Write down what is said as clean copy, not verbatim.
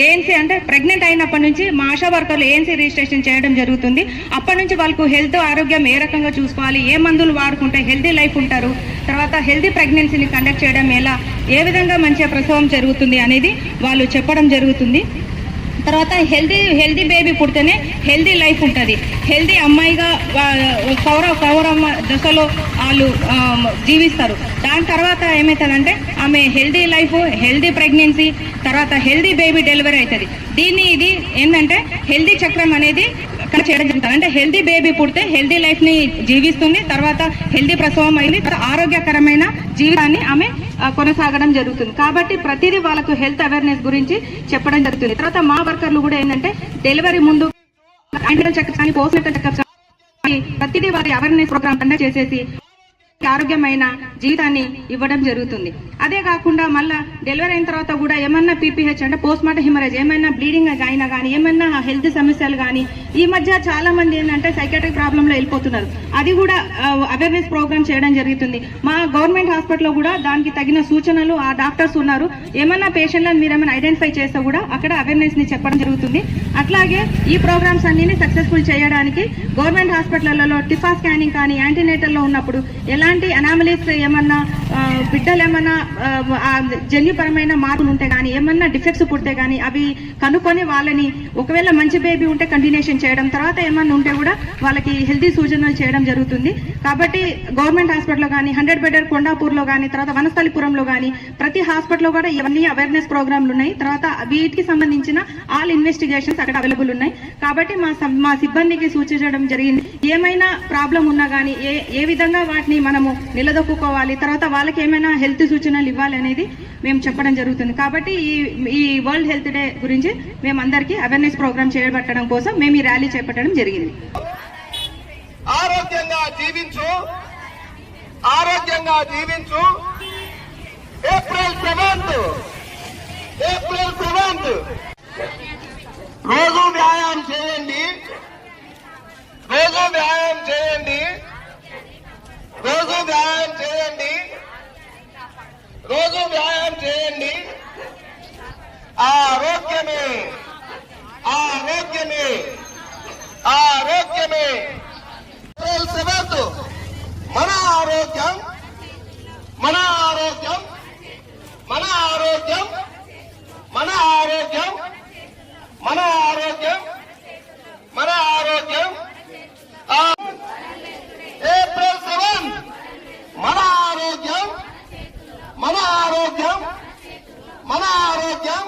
ANC అంటే pregnant అయినప్పటి నుంచి మా ఆశా వర్కర్లు ఏఎన్సీ రిజిస్ట్రేషన్ చేయడం జరుగుతుంది. అప్పటి నుంచి వాళ్ళకు హెల్త్ ఆరోగ్యం ఏ రకంగా చూసుకోవాలి, ఏ మందులు వాడుకుంటే హెల్తీ లైఫ్ ఉంటారు, తర్వాత హెల్తీ ప్రెగ్నెన్సీని కండక్ట్ చేయడం ఎలా, ఏ విధంగా మంచిగా ప్రసవం జరుగుతుంది అనేది వాళ్ళు చెప్పడం జరుగుతుంది. తర్వాత హెల్దీ బేబీ పుడితేనే హెల్దీ లైఫ్ ఉంటుంది. హెల్దీ అమ్మాయిగా కౌరమ్మ దశలో వాళ్ళు జీవిస్తారు. దాని తర్వాత ఏమవుతుందంటే ఆమె హెల్దీ లైఫ్, హెల్దీ ప్రెగ్నెన్సీ, తర్వాత హెల్దీ బేబీ డెలివరీ అవుతుంది. ఇది ఏంటంటే హెల్దీ చక్రం అనేది చేయడం జరుగుతుంది. అంటే హెల్దీ బేబీ పుడితే హెల్దీ లైఫ్ ని జీవిస్తుంది, తర్వాత హెల్దీ ప్రసవం అయింది, ఆరోగ్యకరమైన జీవితాన్ని ఆమె కొనసాగడం జరుగుతుంది. కాబట్టి ప్రతిదీ వాళ్ళకు హెల్త్ అవేర్నెస్ గురించి చెప్పడం జరుగుతుంది. తర్వాత మా వర్కర్లు కూడా ఏంటంటే డెలివరీ ముందు యాంటీనల్ చెకప్స్ కానీ పోస్ట్ నేటల్ చెకప్స్ ప్రతిదీ వారి అవేర్నెస్ ప్రోగ్రామ్ కండక్ట్ చేసేసి ఆరోగ్యమైన జీవితాన్ని ఇవ్వడం జరుగుతుంది. అదే కాకుండా మళ్ళీ డెలివరీ అయిన తర్వాత కూడా ఏమన్నా పీపీహెచ్ అంటే పోస్ట్ మార్టం హిమరేజ్ ఏమైనా బ్లీడింగ్ అయినా కానీ, ఏమైనా హెల్త్ సమస్యలు కానీ, ఈ మధ్య చాలా మంది ఏంటంటే సైకాట్రిక్ ప్రాబ్లంలో వెళ్ళిపోతున్నారు. అది కూడా అవేర్నెస్ ప్రోగ్రామ్ చేయడం జరుగుతుంది. మా గవర్నమెంట్ హాస్పిటల్లో కూడా దానికి తగిన సూచనలు ఆ డాక్టర్స్ ఉన్నారు. ఏమన్నా పేషెంట్లను మీరు ఏమైనా ఐడెంటిఫై చేస్తే కూడా అక్కడ అవేర్నెస్ ని చెప్పడం జరుగుతుంది. అట్లాగే ఈ ప్రోగ్రామ్స్ అన్ని సక్సెస్ఫుల్ చేయడానికి గవర్నమెంట్ హాస్పిటళ్లలో టిఫా స్కానింగ్ కానీ, యాంటీనేటల్లో ఉన్నప్పుడు ఎలాంటి అనామలీస్ ఏమన్నా బిడ్డలు ఏమన్నా జన్యుపరమైన మార్పులు ఉంటే కానీ, ఏమన్నా డిఫెక్ట్స్ పుడితే కానీ అవి కనుక్కొని వాళ్ళని ఒకవేళ మంచి బేబీ ఉంటే కంటిన్యూషన్ చేయడం, తర్వాత ఏమన్నా ఉంటే కూడా వాళ్ళకి హెల్తీ సూచనలు చేయడం జరుగుతుంది. కాబట్టి గవర్నమెంట్ హాస్పిటల్లో కానీ, 100 బెడర్ కొండాపూర్లో కానీ, తర్వాత వనస్థలిపురంలో కానీ ప్రతి హాస్పిటల్లో కూడా ఇవన్నీ అవేర్నెస్ ప్రోగ్రాంలు ఉన్నాయి. తర్వాత వీటికి సంబంధించిన ఆల్ ఇన్వెస్టిగేషన్స్ అక్కడ అవైలబుల్ ఉన్నాయి. కాబట్టి మా సిబ్బందికి సూచించడం జరిగింది. ఏమైనా ప్రాబ్లం ఉన్నా కానీ ఏ విధంగా వాటిని మనము నిలదొక్కుకోవాలి, తర్వాత వాళ్ళకి ఏమైనా హెల్త్ సూచనలు ఇవ్వాలి అనేది మేము చెప్పడం జరుగుతుంది. కాబట్టి ఈ వరల్డ్ హెల్త్ డే గురించి మేము అందరికీ అవేర్నెస్ ప్రోగ్రామ్ చేపట్టడం కోసం మేము ఈ ర్యాలీ చేపట్టడం జరిగింది. ఆరోగ్యంగా జీవించు, ఆరోగ్యంగా జీవించు. ఏప్రిల్ 7 రోజు వ్యాయామం చేయండి, రోజు వ్యాయామం చేయండి, రోజు వ్యాయామం చేయండి, రోజు వ్యాయామం చేయండి. ఆరోగ్యమే ఆరోగ్యమే ఆరోగ్యమే. ఏప్రిల్ 7 మన ఆరోగ్యం, మన ఆరోగ్యం, మన ఆరోగ్యం, మన ఆరోగ్యం, మన ఆరోగ్యం, మన ఆరోగ్యం. ఏప్రిల్ 7 మన ఆరోగ్యం, మన ఆరోగ్యం, మన ఆరోగ్యం,